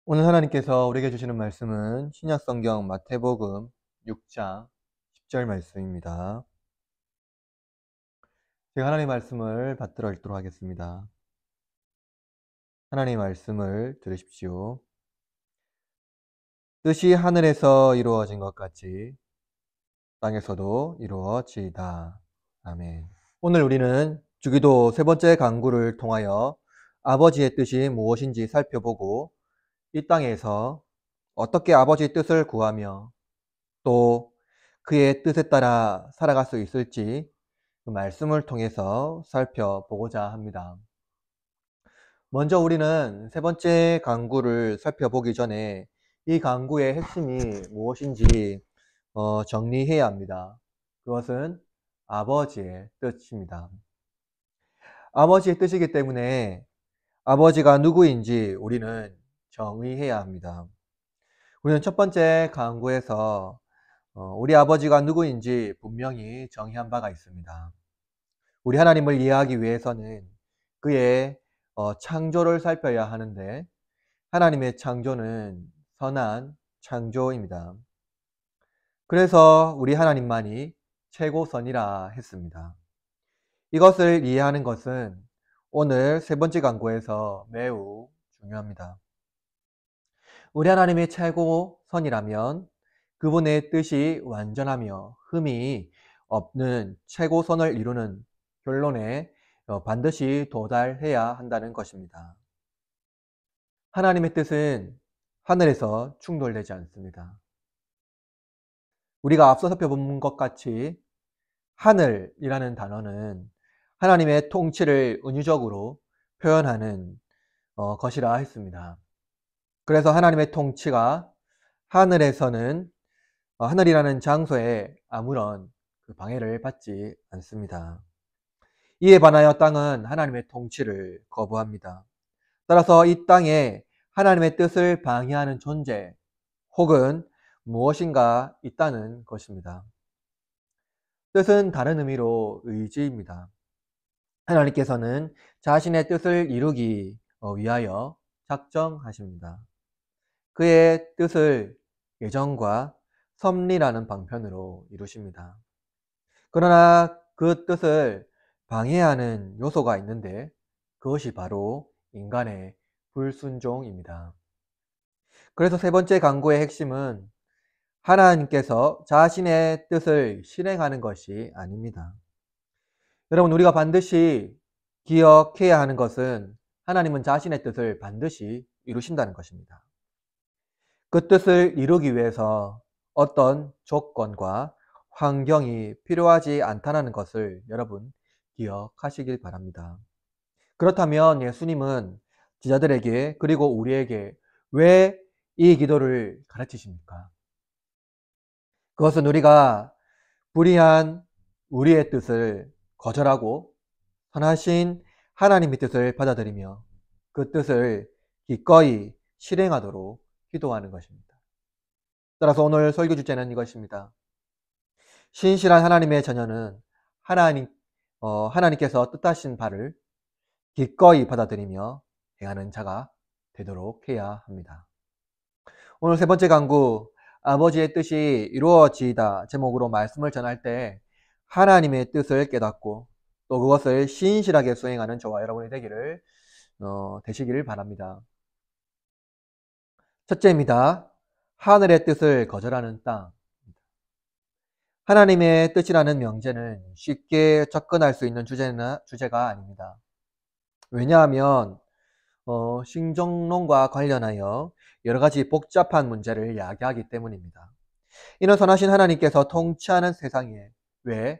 오늘 하나님께서 우리에게 주시는 말씀은 신약성경 마태복음 6장 10절 말씀입니다. 제가 하나님의 말씀을 받들어 읽도록 하겠습니다. 하나님의 말씀을 들으십시오. 뜻이 하늘에서 이루어진 것 같이 땅에서도 이루어지이다. 아멘. 오늘 우리는 주기도 세 번째 강구를 통하여 아버지의 뜻이 무엇인지 살펴보고 이 땅에서 어떻게 아버지의 뜻을 구하며 또 그의 뜻에 따라 살아갈 수 있을지 그 말씀을 통해서 살펴보고자 합니다. 먼저 우리는 세 번째 강구를 살펴보기 전에 이 강구의 핵심이 무엇인지 정리해야 합니다. 그것은 아버지의 뜻입니다. 아버지의 뜻이기 때문에 아버지가 누구인지 우리는 정의해야 합니다. 우리는 첫 번째 강구에서 우리 아버지가 누구인지 분명히 정의한 바가 있습니다. 우리 하나님을 이해하기 위해서는 그의 창조를 살펴야 하는데 하나님의 창조는 선한 창조입니다. 그래서 우리 하나님만이 최고선이라 했습니다. 이것을 이해하는 것은 오늘 세 번째 강구에서 매우 중요합니다. 우리 하나님의 최고선이라면 그분의 뜻이 완전하며 흠이 없는 최고선을 이루는 결론에 반드시 도달해야 한다는 것입니다. 하나님의 뜻은 하늘에서 충돌되지 않습니다. 우리가 앞서 살펴본 것 같이 하늘이라는 단어는 하나님의 통치를 은유적으로 표현하는 것이라 했습니다. 그래서 하나님의 통치가 하늘에서는 하늘이라는 장소에 아무런 방해를 받지 않습니다. 이에 반하여 땅은 하나님의 통치를 거부합니다. 따라서 이 땅에 하나님의 뜻을 방해하는 존재 혹은 무엇인가 있다는 것입니다. 뜻은 다른 의미로 의지입니다. 하나님께서는 자신의 뜻을 이루기 위하여 작정하십니다. 그의 뜻을 예정과 섭리라는 방편으로 이루십니다. 그러나 그 뜻을 방해하는 요소가 있는데 그것이 바로 인간의 불순종입니다. 그래서 세 번째 강구의 핵심은 하나님께서 자신의 뜻을 실행하는 것이 아닙니다. 여러분, 우리가 반드시 기억해야 하는 것은 하나님은 자신의 뜻을 반드시 이루신다는 것입니다. 그 뜻을 이루기 위해서 어떤 조건과 환경이 필요하지 않다는 것을 여러분 기억하시길 바랍니다. 그렇다면 예수님은 제자들에게 그리고 우리에게 왜 이 기도를 가르치십니까? 그것은 우리가 불의한 우리의 뜻을 거절하고 선하신 하나님의 뜻을 받아들이며 그 뜻을 기꺼이 실행하도록 기도하는 것입니다. 따라서 오늘 설교 주제는 이것입니다. 신실한 하나님의 자녀는 하나님께서 뜻하신 바를 기꺼이 받아들이며 행하는 자가 되도록 해야 합니다. 오늘 세 번째 강구, 아버지의 뜻이 이루어지이다 제목으로 말씀을 전할 때 하나님의 뜻을 깨닫고 또 그것을 신실하게 수행하는 저와 여러분이 되시기를 바랍니다. 첫째입니다. 하늘의 뜻을 거절하는 땅. 하나님의 뜻이라는 명제는 쉽게 접근할 수 있는 주제가 아닙니다. 왜냐하면 신정론과 관련하여 여러 가지 복잡한 문제를 야기하기 때문입니다. 이는 선하신 하나님께서 통치하는 세상에 왜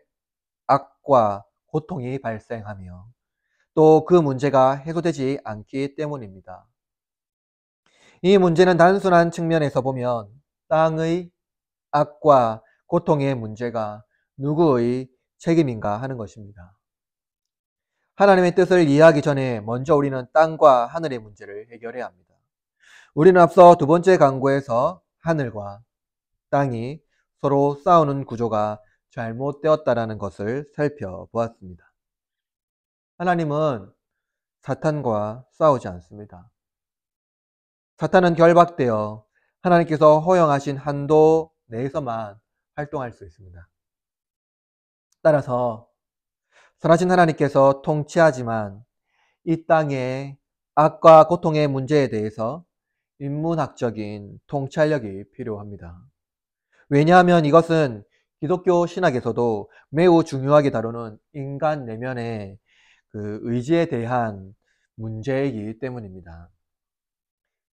악과 고통이 발생하며 또 그 문제가 해소되지 않기 때문입니다. 이 문제는 단순한 측면에서 보면 땅의 악과 고통의 문제가 누구의 책임인가 하는 것입니다. 하나님의 뜻을 이해하기 전에 먼저 우리는 땅과 하늘의 문제를 해결해야 합니다. 우리는 앞서 두 번째 강구에서 하늘과 땅이 서로 싸우는 구조가 잘못되었다라는 것을 살펴보았습니다. 하나님은 사탄과 싸우지 않습니다. 사탄은 결박되어 하나님께서 허용하신 한도 내에서만 활동할 수 있습니다. 따라서 선하신 하나님께서 통치하지만 이 땅의 악과 고통의 문제에 대해서 인문학적인 통찰력이 필요합니다. 왜냐하면 이것은 기독교 신학에서도 매우 중요하게 다루는 인간 내면의 그 의지에 대한 문제이기 때문입니다.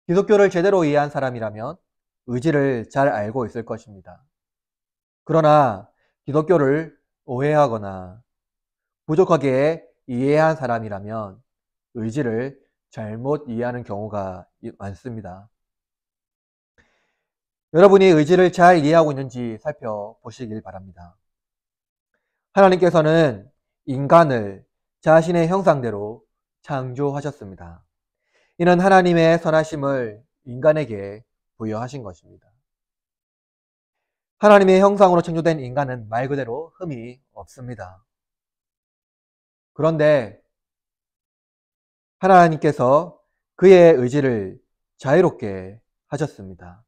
기독교를 제대로 이해한 사람이라면 의지를 잘 알고 있을 것입니다. 그러나 기독교를 오해하거나 부족하게 이해한 사람이라면 의지를 잘못 이해하는 경우가 많습니다. 여러분이 의지를 잘 이해하고 있는지 살펴보시길 바랍니다. 하나님께서는 인간을 자신의 형상대로 창조하셨습니다. 이는 하나님의 선하심을 인간에게 부여하신 것입니다. 하나님의 형상으로 창조된 인간은 말 그대로 흠이 없습니다. 그런데 하나님께서 그의 의지를 자유롭게 하셨습니다.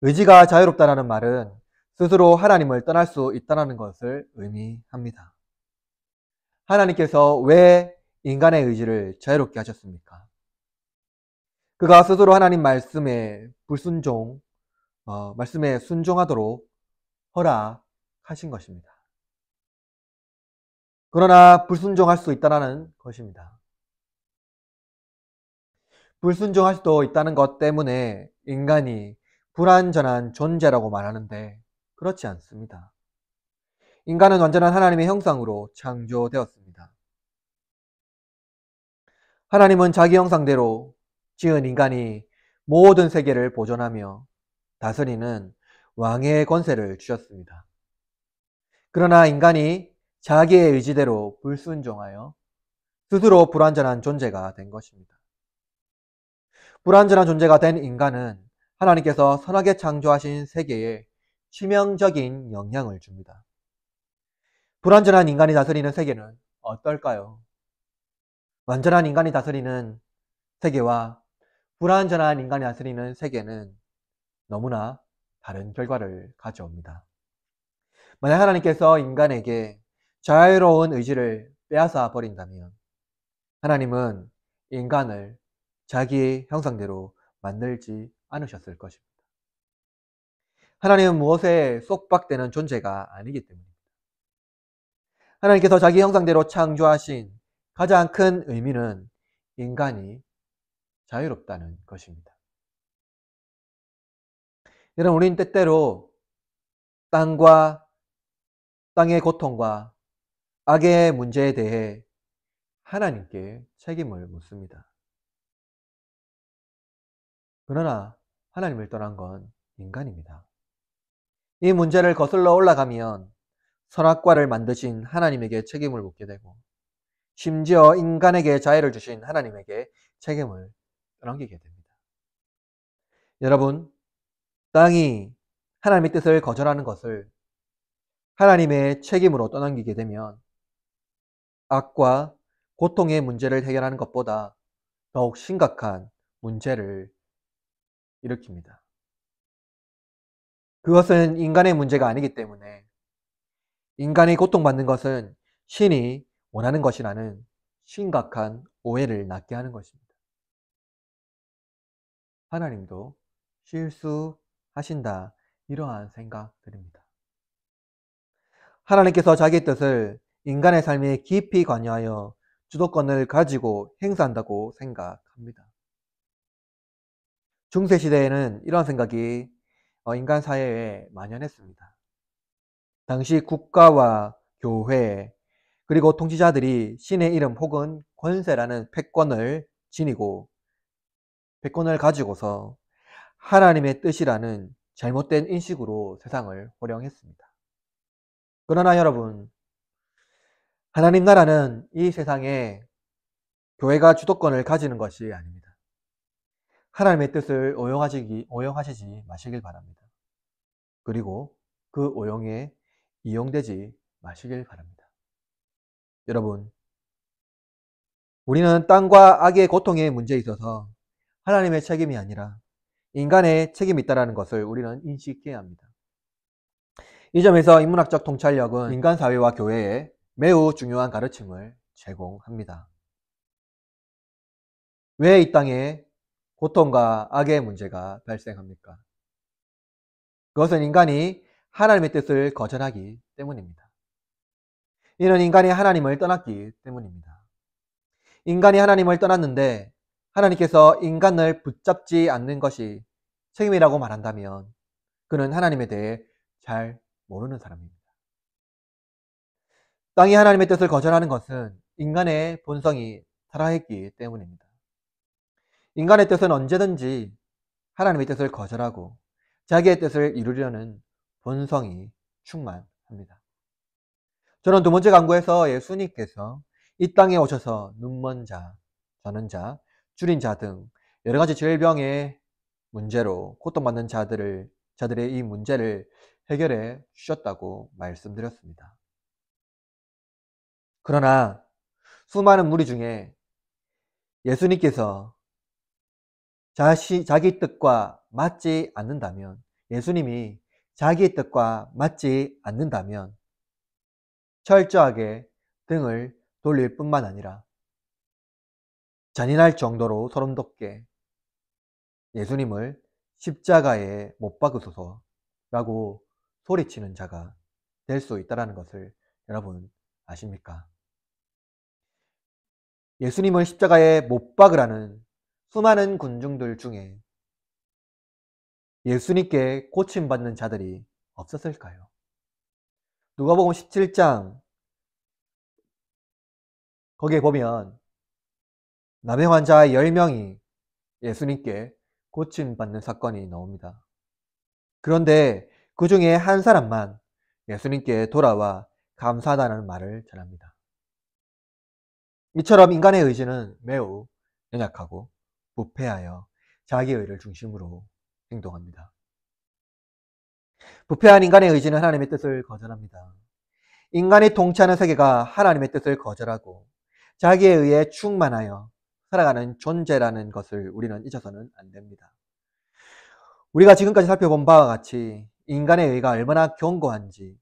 의지가 자유롭다는 말은 스스로 하나님을 떠날 수 있다는 것을 의미합니다. 하나님께서 왜 인간의 의지를 자유롭게 하셨습니까? 그가 스스로 하나님 말씀에 말씀에 순종하도록 허락하신 것입니다. 그러나 불순종할 수 있다는 것입니다. 불순종할 수도 있다는 것 때문에 인간이 불완전한 존재라고 말하는데 그렇지 않습니다. 인간은 완전한 하나님의 형상으로 창조되었습니다. 하나님은 자기 형상대로 지은 인간이 모든 세계를 보존하며 다스리는 왕의 권세를 주셨습니다. 그러나 인간이 자기의 의지대로 불순종하여 스스로 불완전한 존재가 된 것입니다. 불완전한 존재가 된 인간은 하나님께서 선하게 창조하신 세계에 치명적인 영향을 줍니다. 불완전한 인간이 다스리는 세계는 어떨까요? 완전한 인간이 다스리는 세계와 불완전한 인간이 다스리는 세계는 너무나 다른 결과를 가져옵니다. 만약 하나님께서 인간에게 자유로운 의지를 빼앗아 버린다면 하나님은 인간을 자기 형상대로 만들지 않으셨을 것입니다. 하나님은 무엇에 속박되는 존재가 아니기 때문입니다. 하나님께서 자기 형상대로 창조하신 가장 큰 의미는 인간이 자유롭다는 것입니다. 여러분, 우리는 때때로 땅의 고통과 악의 문제에 대해 하나님께 책임을 묻습니다. 그러나 하나님을 떠난 건 인간입니다. 이 문제를 거슬러 올라가면 선악과를 만드신 하나님에게 책임을 묻게 되고 심지어 인간에게 자유를 주신 하나님에게 책임을 떠넘기게 됩니다. 여러분, 땅이 하나님의 뜻을 거절하는 것을 하나님의 책임으로 떠넘기게 되면 악과 고통의 문제를 해결하는 것보다 더욱 심각한 문제를 일으킵니다. 그것은 인간의 문제가 아니기 때문에 인간이 고통받는 것은 신이 원하는 것이라는 심각한 오해를 낳게 하는 것입니다. 하나님도 실수하신다, 이러한 생각들입니다. 하나님께서 자기 뜻을 인간의 삶에 깊이 관여하여 주도권을 가지고 행사한다고 생각합니다. 중세시대에는 이런 생각이 인간 사회에 만연했습니다. 당시 국가와 교회 그리고 통치자들이 신의 이름 혹은 권세라는 패권을 지니고 패권을 가지고서 하나님의 뜻이라는 잘못된 인식으로 세상을 호령했습니다. 그러나 여러분, 하나님 나라는 이 세상에 교회가 주도권을 가지는 것이 아닙니다. 하나님의 뜻을 오용하시지 마시길 바랍니다. 그리고 그 오용에 이용되지 마시길 바랍니다. 여러분, 우리는 땅과 악의 고통의 문제에 있어서 하나님의 책임이 아니라 인간의 책임이 있다는 것을 우리는 인식해야 합니다. 이 점에서 인문학적 통찰력은 인간 사회와 교회에 매우 중요한 가르침을 제공합니다. 왜 이 땅에 고통과 악의 문제가 발생합니까? 그것은 인간이 하나님의 뜻을 거절하기 때문입니다. 이는 인간이 하나님을 떠났기 때문입니다. 인간이 하나님을 떠났는데 하나님께서 인간을 붙잡지 않는 것이 책임이라고 말한다면 그는 하나님에 대해 잘 모르는 사람입니다. 땅이 하나님의 뜻을 거절하는 것은 인간의 본성이 타락했기 때문입니다. 인간의 뜻은 언제든지 하나님의 뜻을 거절하고 자기의 뜻을 이루려는 본성이 충만합니다. 저는 두 번째 강구에서 예수님께서 이 땅에 오셔서 눈먼 자, 저는 자, 줄인 자 등 여러 가지 질병의 문제로 고통받는 자들의 이 문제를 해결해 주셨다고 말씀드렸습니다. 그러나 수많은 무리 중에 예수님께서 자기 뜻과 맞지 않는다면, 예수님이 자기의 뜻과 맞지 않는다면 철저하게 등을 돌릴 뿐만 아니라 잔인할 정도로 소름돋게 예수님을 십자가에 못 박으소서라고 소리치는 자가 될 수 있다는 것을 여러분 아십니까? 예수님을 십자가에 못 박으라는 수많은 군중들 중에 예수님께 고침받는 자들이 없었을까요? 누가복음 17장 거기에 보면 나병 환자 10명이 예수님께 고침받는 사건이 나옵니다. 그런데 그 중에 한 사람만 예수님께 돌아와 감사하다는 말을 전합니다. 이처럼 인간의 의지는 매우 연약하고 부패하여 자기의 의를 중심으로 행동합니다. 부패한 인간의 의지는 하나님의 뜻을 거절합니다. 인간이 통치하는 세계가 하나님의 뜻을 거절하고 자기에 의해 충만하여 살아가는 존재라는 것을 우리는 잊어서는 안 됩니다. 우리가 지금까지 살펴본 바와 같이 인간의 의가 얼마나 견고한지,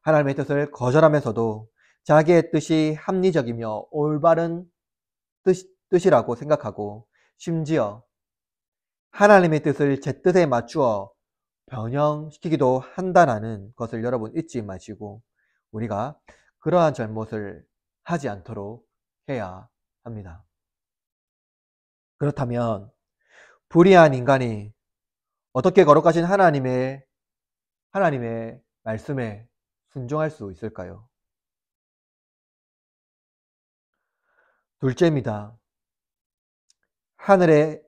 하나님의 뜻을 거절하면서도 자기의 뜻이 합리적이며 올바른 뜻이라고 생각하고 심지어 하나님의 뜻을 제 뜻에 맞추어 변형시키기도 한다는 것을 여러분 잊지 마시고 우리가 그러한 잘못을 하지 않도록 해야 합니다. 그렇다면 불의한 인간이 어떻게 거룩하신 하나님의 말씀에 순종할 수 있을까요? 둘째입니다. 하늘의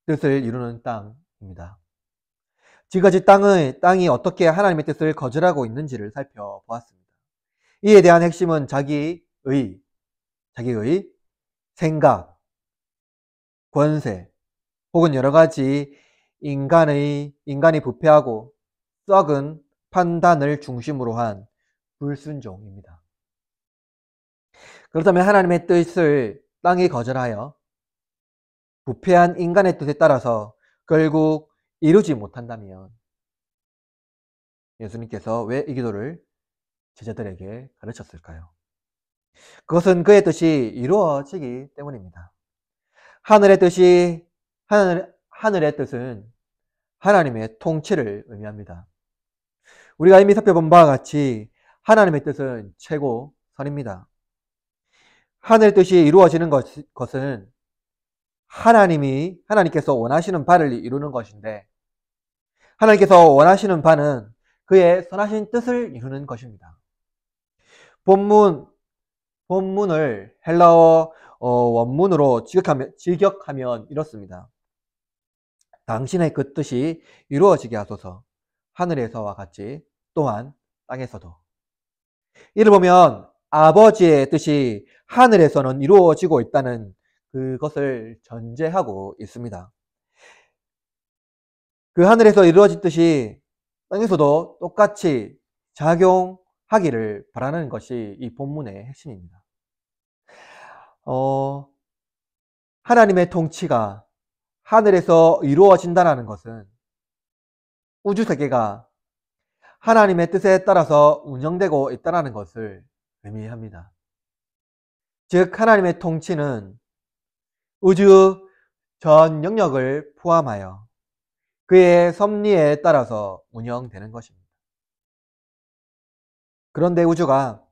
뜻을 이루는 땅입니다. 지금까지 땅이 어떻게 하나님의 뜻을 거절하고 있는지를 살펴보았습니다. 이에 대한 핵심은 자기의 생각, 권세, 혹은 여러 가지 인간이 부패하고 썩은 판단을 중심으로 한 불순종입니다. 그렇다면 하나님의 뜻을 땅이 거절하여 부패한 인간의 뜻에 따라서 결국 이루지 못한다면 예수님께서 왜 이 기도를 제자들에게 가르쳤을까요? 그것은 그의 뜻이 이루어지기 때문입니다. 하늘의 뜻은 하나님의 통치를 의미합니다. 우리가 이미 살펴본 바와 같이 하나님의 뜻은 최고선입니다. 하늘의 뜻이 이루어지는 것은 하나님께서 원하시는 바를 이루는 것인데, 하나님께서 원하시는 바는 그의 선하신 뜻을 이루는 것입니다. 본문을 헬라어 원문으로 직역하면 이렇습니다. 당신의 그 뜻이 이루어지게 하소서, 하늘에서와 같이 또한 땅에서도. 이를 보면 아버지의 뜻이 하늘에서는 이루어지고 있다는 그것을 전제하고 있습니다. 그 하늘에서 이루어진 뜻이 땅에서도 똑같이 작용하기를 바라는 것이 이 본문의 핵심입니다. 하나님의 통치가 하늘에서 이루어진다는 것은 우주 세계가 하나님의 뜻에 따라서 운영되고 있다는 것을 의미합니다. 즉 하나님의 통치는 우주 전 영역을 포함하여 그의 섭리에 따라서 운영되는 것입니다. 그런데 우주가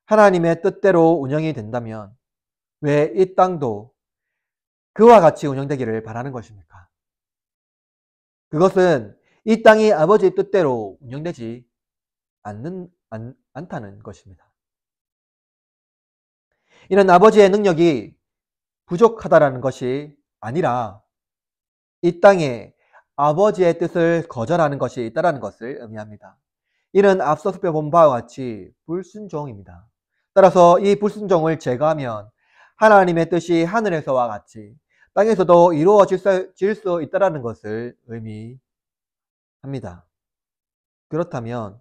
하나님의 뜻대로 운영이 된다면 왜 이 땅도 그와 같이 운영되기를 바라는 것입니까? 그것은 이 땅이 아버지의 뜻대로 운영되지 않다는 것입니다. 이는 아버지의 능력이 부족하다는 것이 아니라 이 땅에 아버지의 뜻을 거절하는 것이 있다는 것을 의미합니다. 이는 앞서 살펴본 바와 같이 불순종입니다. 따라서 이 불순종을 제거하면 하나님의 뜻이 하늘에서와 같이 땅에서도 이루어질 수 있다는 것을 의미합니다. 그렇다면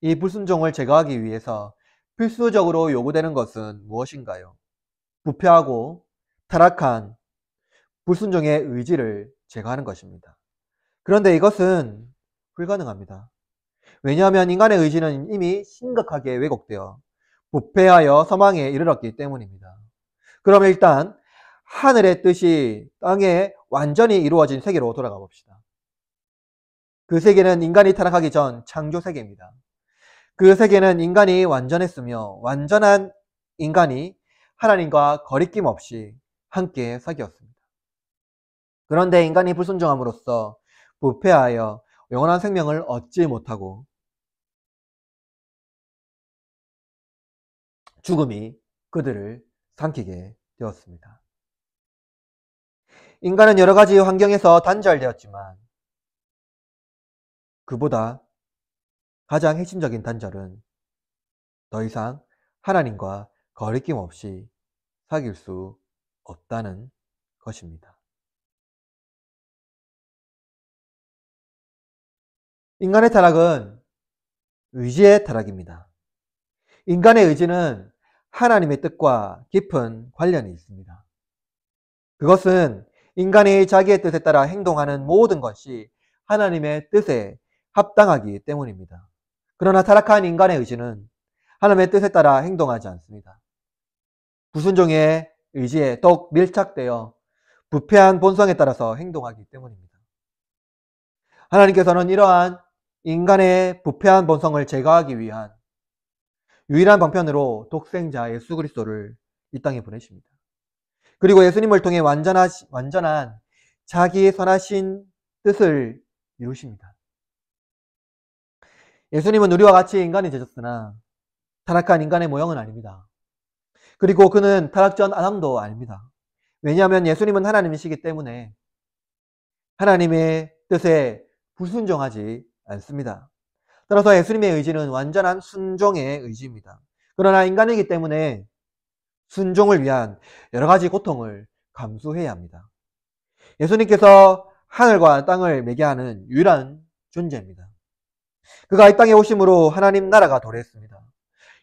이 불순종을 제거하기 위해서 필수적으로 요구되는 것은 무엇인가요? 부패하고 타락한 불순종의 의지를 제거하는 것입니다. 그런데 이것은 불가능합니다. 왜냐하면 인간의 의지는 이미 심각하게 왜곡되어 부패하여 사망에 이르렀기 때문입니다. 그럼 일단 하늘의 뜻이 땅에 완전히 이루어진 세계로 돌아가 봅시다. 그 세계는 인간이 타락하기 전 창조 세계입니다. 그 세계는 인간이 완전했으며 완전한 인간이 하나님과 거리낌 없이 함께 사귀었습니다. 그런데 인간이 불순종함으로써 부패하여 영원한 생명을 얻지 못하고 죽음이 그들을 삼키게 되었습니다. 인간은 여러 가지 환경에서 단절되었지만 그보다 가장 핵심적인 단절은 더 이상 하나님과 거리낌 없이 사귈 수 없다는 것입니다. 인간의 타락은 의지의 타락입니다. 인간의 의지는 하나님의 뜻과 깊은 관련이 있습니다. 그것은 인간이 자기의 뜻에 따라 행동하는 모든 것이 하나님의 뜻에 합당하기 때문입니다. 그러나 타락한 인간의 의지는 하나님의 뜻에 따라 행동하지 않습니다. 불순종의 의지에 더욱 밀착되어 부패한 본성에 따라서 행동하기 때문입니다. 하나님께서는 이러한 인간의 부패한 본성을 제거하기 위한 유일한 방편으로 독생자 예수 그리스도를 이 땅에 보내십니다. 그리고 예수님을 통해 완전한 자기의 선하신 뜻을 이루십니다. 예수님은 우리와 같이 인간이 되셨으나 타락한 인간의 모형은 아닙니다. 그리고 그는 타락 전 아담도 아닙니다. 왜냐하면 예수님은 하나님이시기 때문에 하나님의 뜻에 불순종하지 않습니다. 따라서 예수님의 의지는 완전한 순종의 의지입니다. 그러나 인간이기 때문에 순종을 위한 여러 가지 고통을 감수해야 합니다. 예수님께서 하늘과 땅을 매개하는 유일한 존재입니다. 그가 이 땅에 오심으로 하나님 나라가 도래했습니다.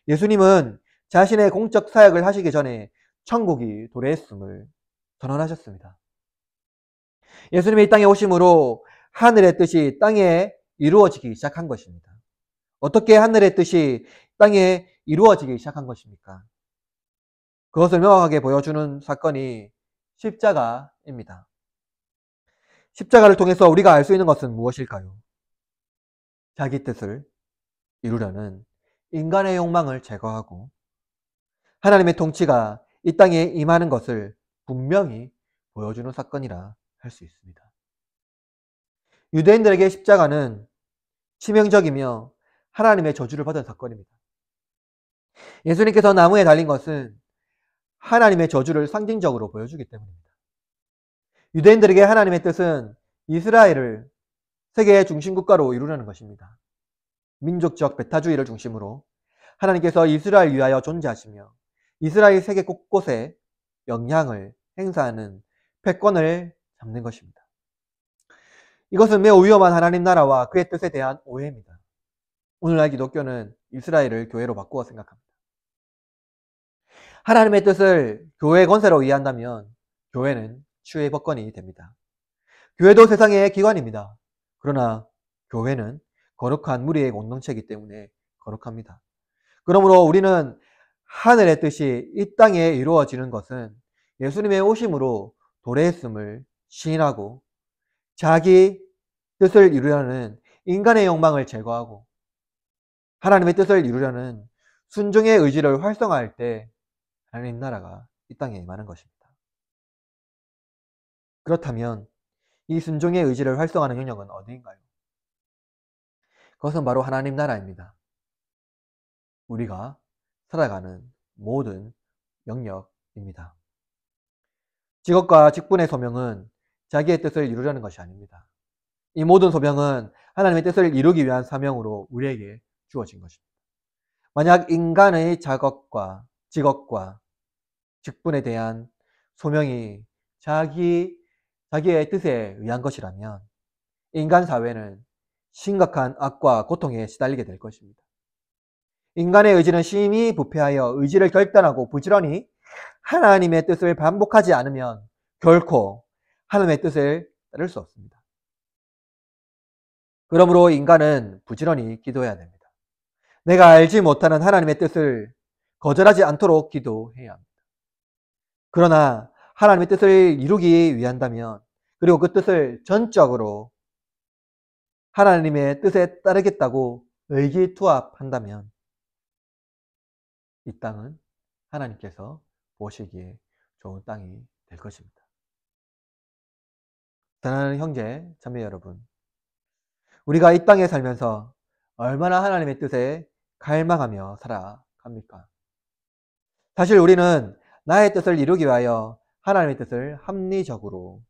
예수님은 자신의 공적 사역을 하시기 전에 천국이 도래했음을 선언하셨습니다. 예수님이 이 땅에 오심으로 하늘의 뜻이 땅에 이루어지기 시작한 것입니다. 어떻게 하늘의 뜻이 땅에 이루어지기 시작한 것입니까? 그것을 명확하게 보여주는 사건이 십자가입니다. 십자가를 통해서 우리가 알 수 있는 것은 무엇일까요? 자기 뜻을 이루려는 인간의 욕망을 제거하고 하나님의 통치가 이 땅에 임하는 것을 분명히 보여주는 사건이라 할 수 있습니다. 유대인들에게 십자가는 치명적이며 하나님의 저주를 받은 사건입니다. 예수님께서 나무에 달린 것은 하나님의 저주를 상징적으로 보여주기 때문입니다. 유대인들에게 하나님의 뜻은 이스라엘을 세계의 중심국가로 이루려는 것입니다. 민족적 배타주의를 중심으로 하나님께서 이스라엘 위하여 존재하시며 이스라엘 세계 곳곳에 영향을 행사하는 패권을 잡는 것입니다. 이것은 매우 위험한 하나님 나라와 그의 뜻에 대한 오해입니다. 오늘날 기독교는 이스라엘을 교회로 바꾸어 생각합니다. 하나님의 뜻을 교회 권세로 이해한다면 교회는 치유의 법권이 됩니다. 교회도 세상의 기관입니다. 그러나 교회는 거룩한 무리의 공동체이기 때문에 거룩합니다. 그러므로 우리는 하늘의 뜻이 이 땅에 이루어지는 것은 예수님의 오심으로 도래했음을 시인하고 자기 뜻을 이루려는 인간의 욕망을 제거하고 하나님의 뜻을 이루려는 순종의 의지를 활성화할 때 하나님 나라가 이 땅에 임하는 것입니다. 그렇다면 이 순종의 의지를 활성화하는 영역은 어디인가요? 그것은 바로 하나님 나라입니다. 우리가 살아가는 모든 영역입니다. 직업과 직분의 소명은 자기의 뜻을 이루려는 것이 아닙니다. 이 모든 소명은 하나님의 뜻을 이루기 위한 사명으로 우리에게 주어진 것입니다. 만약 인간의 작업과 직업과 직분에 대한 소명이 자기의 뜻에 의한 것이라면 인간 사회는 심각한 악과 고통에 시달리게 될 것입니다. 인간의 의지는 심히 부패하여 의지를 결단하고 부지런히 하나님의 뜻을 반복하지 않으면 결코 하나님의 뜻을 따를 수 없습니다. 그러므로 인간은 부지런히 기도해야 됩니다. 내가 알지 못하는 하나님의 뜻을 거절하지 않도록 기도해야 합니다. 그러나 하나님의 뜻을 이루기 위한다면 그리고 그 뜻을 전적으로 하나님의 뜻에 따르겠다고 의기투합한다면 이 땅은 하나님께서 보시기에 좋은 땅이 될 것입니다. 사랑하는 형제, 자매 여러분, 우리가 이 땅에 살면서 얼마나 하나님의 뜻에 갈망하며 살아갑니까? 사실 우리는 나의 뜻을 이루기 위하여 하나님의 뜻을 합리적으로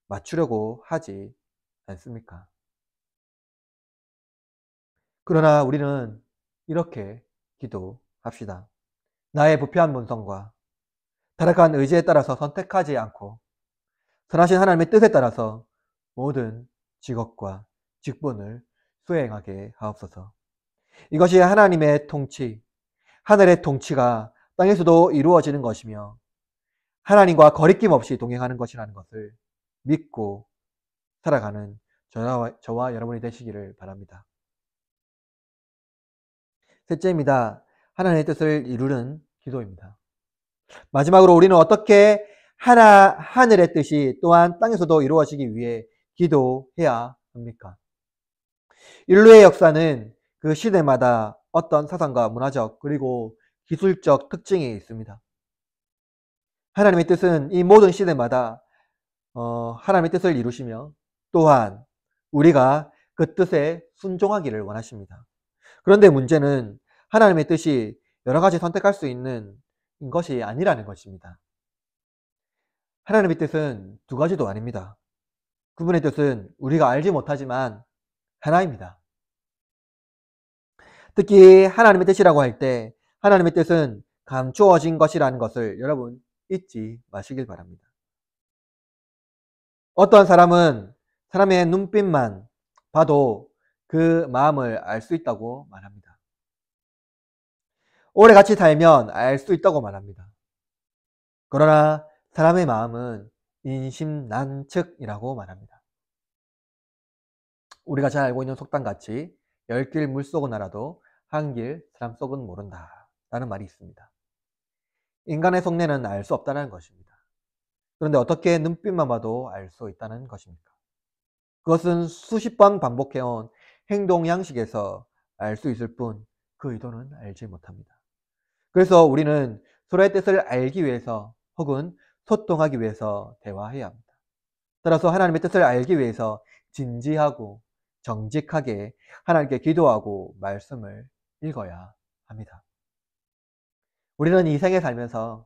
맞추려고 하지 않습니까? 그러나 우리는 이렇게 기도합시다. 나의 부패한 본성과 타락한 의지에 따라서 선택하지 않고 선하신 하나님의 뜻에 따라서 모든 직업과 직분을 수행하게 하옵소서. 이것이 하나님의 통치, 하늘의 통치가 땅에서도 이루어지는 것이며 하나님과 거리낌 없이 동행하는 것이라는 것을 믿고 살아가는 저와 여러분이 되시기를 바랍니다. 셋째입니다. 하나님의 뜻을 이루는 기도입니다. 마지막으로 우리는 어떻게 하늘의 뜻이 또한 땅에서도 이루어지기 위해 기도해야 합니까? 인류의 역사는 그 시대마다 어떤 사상과 문화적 그리고 기술적 특징이 있습니다. 하나님의 뜻은 이 모든 시대마다 하나님의 뜻을 이루시며 또한 우리가 그 뜻에 순종하기를 원하십니다. 그런데 문제는 하나님의 뜻이 여러 가지 선택할 수 있는 것이 아니라는 것입니다. 하나님의 뜻은 두 가지도 아닙니다. 그분의 뜻은 우리가 알지 못하지만 하나입니다. 특히 하나님의 뜻이라고 할 때 하나님의 뜻은 감추어진 것이라는 것을 여러분 잊지 마시길 바랍니다. 어떤 사람은 사람의 눈빛만 봐도 그 마음을 알 수 있다고 말합니다. 오래 같이 살면 알 수 있다고 말합니다. 그러나 사람의 마음은 인심난측이라고 말합니다. 우리가 잘 알고 있는 속담같이 열 길 물속은 알아도 한 길 사람 속은 모른다 라는 말이 있습니다. 인간의 속내는 알 수 없다는 것입니다. 그런데 어떻게 눈빛만 봐도 알 수 있다는 것입니까? 그것은 수십 번 반복해온 행동 양식에서 알 수 있을 뿐 그 의도는 알지 못합니다. 그래서 우리는 서로의 뜻을 알기 위해서 혹은 소통하기 위해서 대화해야 합니다. 따라서 하나님의 뜻을 알기 위해서 진지하고 정직하게 하나님께 기도하고 말씀을 읽어야 합니다. 우리는 이 생에 살면서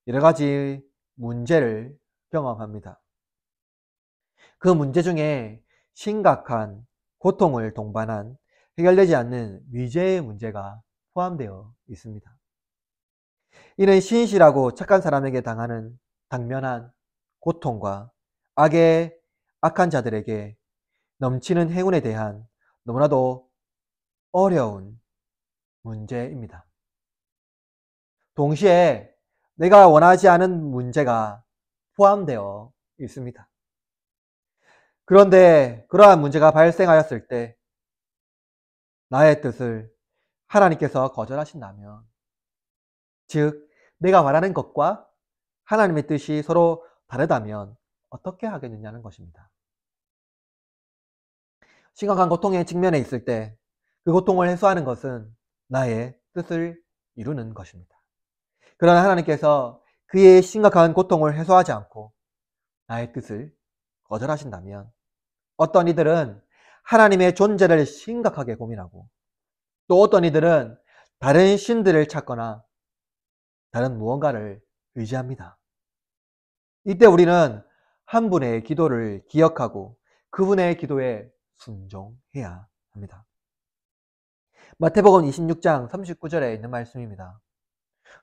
여러 가지 문제를 경험합니다. 그 문제 중에 심각한 고통을 동반한 해결되지 않는 미제의 문제가 포함되어 있습니다. 이는 신실하고 착한 사람에게 당하는 당면한 고통과 악한 자들에게 넘치는 행운에 대한 너무나도 어려운 문제입니다. 동시에 내가 원하지 않은 문제가 포함되어 있습니다. 그런데 그러한 문제가 발생하였을 때 나의 뜻을 하나님께서 거절하신다면, 즉 내가 말하는 것과 하나님의 뜻이 서로 다르다면 어떻게 하겠느냐는 것입니다. 심각한 고통의 직면에 있을 때 그 고통을 해소하는 것은 나의 뜻을 이루는 것입니다. 그러나 하나님께서 그의 심각한 고통을 해소하지 않고 나의 뜻을 거절하신다면, 어떤 이들은 하나님의 존재를 심각하게 고민하고, 또 어떤 이들은 다른 신들을 찾거나 다른 무언가를 의지합니다. 이때 우리는 한 분의 기도를 기억하고 그분의 기도에 순종해야 합니다. 마태복음 26장 39절에 있는 말씀입니다.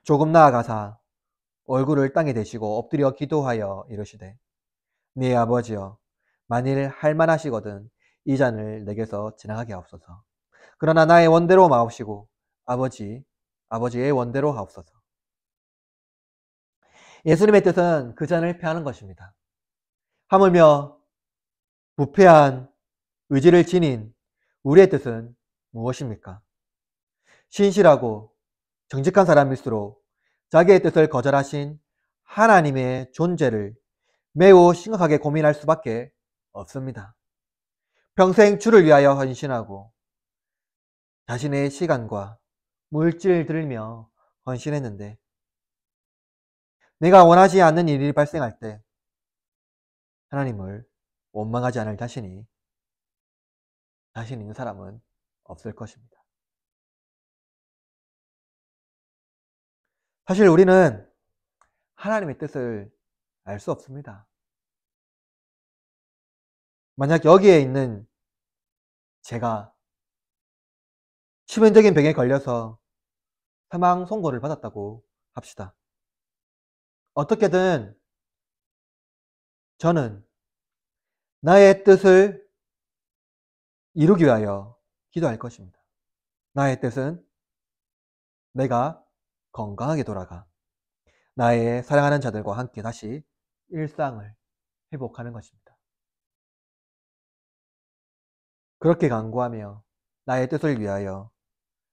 조금 나아가사 얼굴을 땅에 대시고 엎드려 기도하여 이르시되, 네 아버지여, 만일 할만하시거든 이 잔을 내게서 지나가게 하옵소서. 그러나 나의 원대로 마옵시고 아버지의 원대로 하옵소서. 예수님의 뜻은 그 잔을 피하는 것입니다. 하물며 부패한 의지를 지닌 우리의 뜻은 무엇입니까? 신실하고 정직한 사람일수록 자기의 뜻을 거절하신 하나님의 존재를 매우 심각하게 고민할 수밖에 없습니다. 평생 주를 위하여 헌신하고 자신의 시간과 물질을 들며 헌신했는데, 내가 원하지 않는 일이 발생할 때 하나님을 원망하지 않을 자신 있는 사람은 없을 것입니다. 사실 우리는 하나님의 뜻을 알 수 없습니다. 만약 여기에 있는 제가 치명적인 병에 걸려서 사망 선고를 받았다고 합시다. 어떻게든 저는 나의 뜻을 이루기 위하여 기도할 것입니다. 나의 뜻은 내가 건강하게 돌아가 나의 사랑하는 자들과 함께 다시 일상을 회복하는 것입니다. 그렇게 간구하며 나의 뜻을 위하여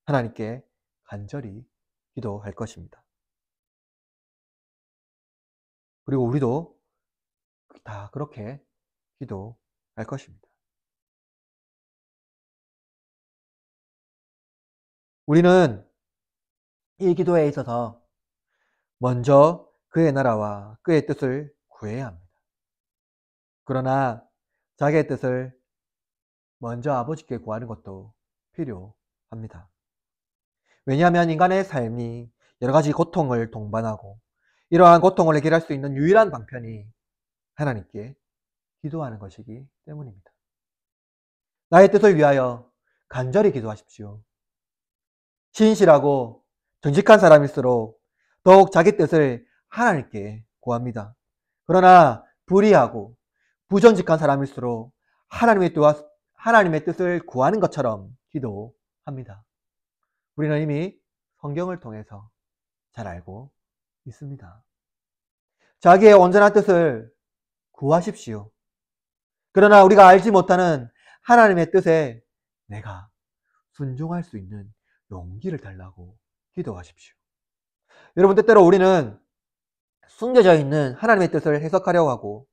하나님께 간절히 기도할 것입니다. 그리고 우리도 다 그렇게 기도할 것입니다. 우리는 이 기도에 있어서 먼저 그의 나라와 그의 뜻을 구해야 합니다. 그러나 자기의 뜻을 먼저 아버지께 구하는 것도 필요합니다. 왜냐하면 인간의 삶이 여러 가지 고통을 동반하고, 이러한 고통을 해결할 수 있는 유일한 방편이 하나님께 기도하는 것이기 때문입니다. 나의 뜻을 위하여 간절히 기도하십시오. 신실하고 정직한 사람일수록 더욱 자기 뜻을 하나님께 구합니다. 그러나 불의하고 부정직한 사람일수록 하나님의 뜻을 구하는 것처럼 기도합니다. 우리는 이미 성경을 통해서 잘 알고 있습니다. 자기의 온전한 뜻을 구하십시오. 그러나 우리가 알지 못하는 하나님의 뜻에 내가 순종할 수 있는 용기를 달라고 기도하십시오. 여러분, 때때로 우리는 숨겨져 있는 하나님의 뜻을 해석하려고 하고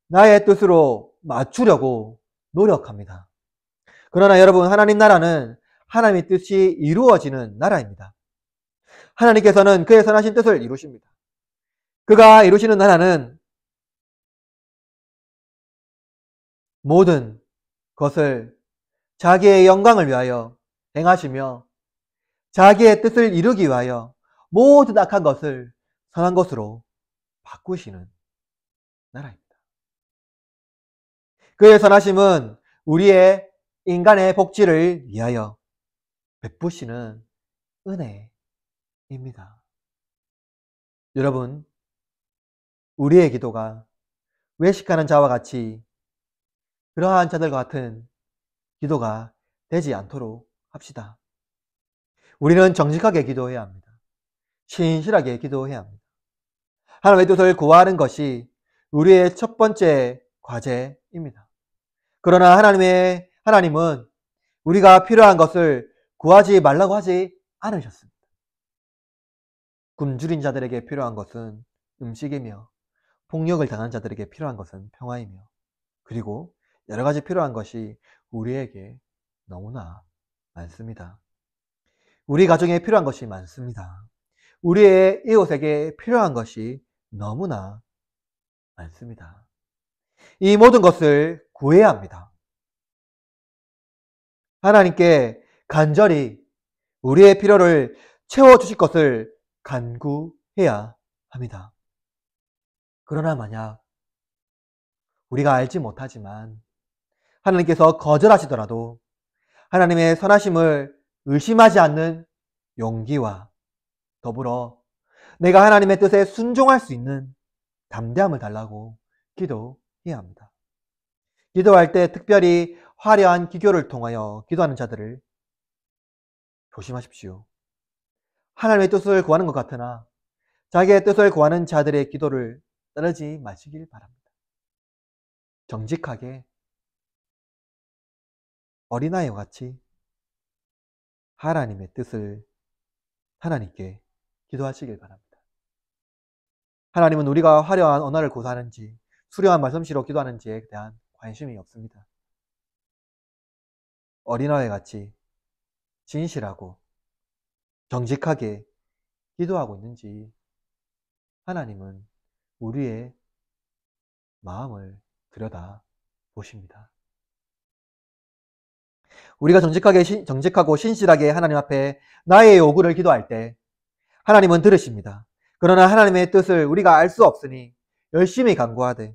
나의 뜻으로 맞추려고 노력합니다. 그러나 여러분, 하나님 나라는 하나님의 뜻이 이루어지는 나라입니다. 하나님께서는 그의 선하신 뜻을 이루십니다. 그가 이루시는 나라는 모든 것을 자기의 영광을 위하여 행하시며 자기의 뜻을 이루기 위하여 모든 악한 것을 선한 것으로 바꾸시는 나라입니다. 그의 선하심은 우리의 인간의 복지를 위하여 베푸시는 은혜입니다. 여러분, 우리의 기도가 외식하는 자와 같이 그러한 자들과 같은 기도가 되지 않도록 합시다. 우리는 정직하게 기도해야 합니다. 신실하게 기도해야 합니다. 하나님의 뜻을 구하는 것이 우리의 첫 번째 과제입니다. 그러나 하나님은 우리가 필요한 것을 구하지 말라고 하지 않으셨습니다. 굶주린 자들에게 필요한 것은 음식이며 폭력을 당한 자들에게 필요한 것은 평화이며 그리고 여러 가지 필요한 것이 우리에게 너무나 많습니다. 우리 가정에 필요한 것이 많습니다. 우리의 이웃에게 필요한 것이 너무나 많습니다. 이 모든 것을 구해야 합니다. 하나님께 간절히 우리의 필요를 채워주실 것을 간구해야 합니다. 그러나 만약 우리가 알지 못하지만 하나님께서 거절하시더라도 하나님의 선하심을 의심하지 않는 용기와 더불어 내가 하나님의 뜻에 순종할 수 있는 담대함을 달라고 기도해야 합니다. 기도할 때 특별히 화려한 기교를 통하여 기도하는 자들을 조심하십시오. 하나님의 뜻을 구하는 것 같으나 자기의 뜻을 구하는 자들의 기도를 따르지 마시길 바랍니다. 정직하게 어린아이와 같이 하나님의 뜻을 하나님께 기도하시길 바랍니다. 하나님은 우리가 화려한 언어를 구사하는지 수려한 말씀씨로 기도하는지에 대한 관심이 없습니다. 어린아이와 같이 진실하고 정직하게 기도하고 있는지 하나님은 우리의 마음을 들여다 보십니다. 우리가 정직하고 신실하게 하나님 앞에 나의 요구를 기도할 때 하나님은 들으십니다. 그러나 하나님의 뜻을 우리가 알 수 없으니 열심히 간구하되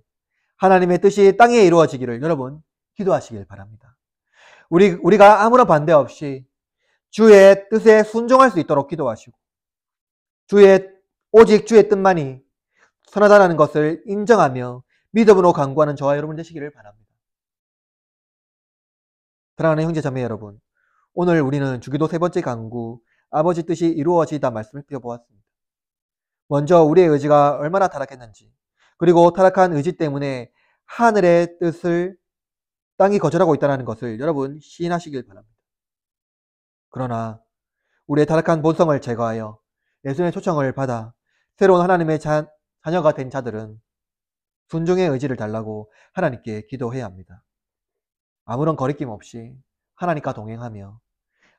하나님의 뜻이 땅에 이루어지기를 여러분 기도하시길 바랍니다. 우리가 아무런 반대 없이 주의 뜻에 순종할 수 있도록 기도하시고 오직 주의 뜻만이 선하다는 것을 인정하며 믿음으로 간구하는 저와 여러분 되시기를 바랍니다. 사랑하는 형제 자매 여러분, 오늘 우리는 주기도 세 번째 간구 아버지 뜻이 이루어지다 말씀을 띄워보았습니다. 먼저 우리의 의지가 얼마나 타락했는지 그리고 타락한 의지 때문에 하늘의 뜻을 땅이 거절하고 있다는 것을 여러분 시인하시길 바랍니다. 그러나 우리의 타락한 본성을 제거하여 예수님의 초청을 받아 새로운 하나님의 자녀가 된 자들은 순종의 의지를 달라고 하나님께 기도해야 합니다. 아무런 거리낌 없이 하나님과 동행하며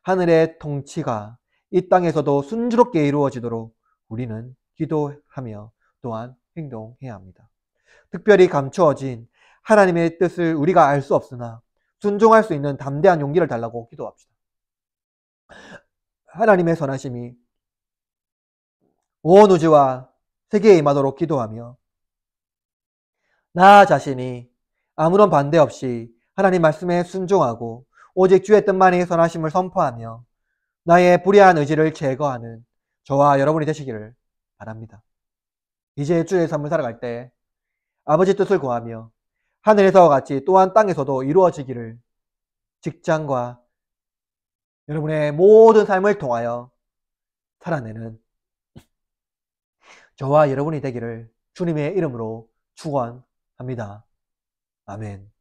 하늘의 통치가 이 땅에서도 순조롭게 이루어지도록 우리는 기도하며 또한 행동해야 합니다. 특별히 감추어진 하나님의 뜻을 우리가 알 수 없으나 순종할 수 있는 담대한 용기를 달라고 기도합시다. 하나님의 선하심이 온 우주와 세계에 임하도록 기도하며 나 자신이 아무런 반대 없이 하나님 말씀에 순종하고 오직 주의 뜻만이 선하심을 선포하며 나의 불의한 의지를 제거하는 저와 여러분이 되시기를 바랍니다. 이제 주의 삶을 살아갈 때 아버지 뜻을 구하며 하늘에서와 같이 또한 땅에서도 이루어지기를 직장과 여러분의 모든 삶을 통하여 살아내는 저와 여러분이 되기를 주님의 이름으로 축원합니다. 아멘.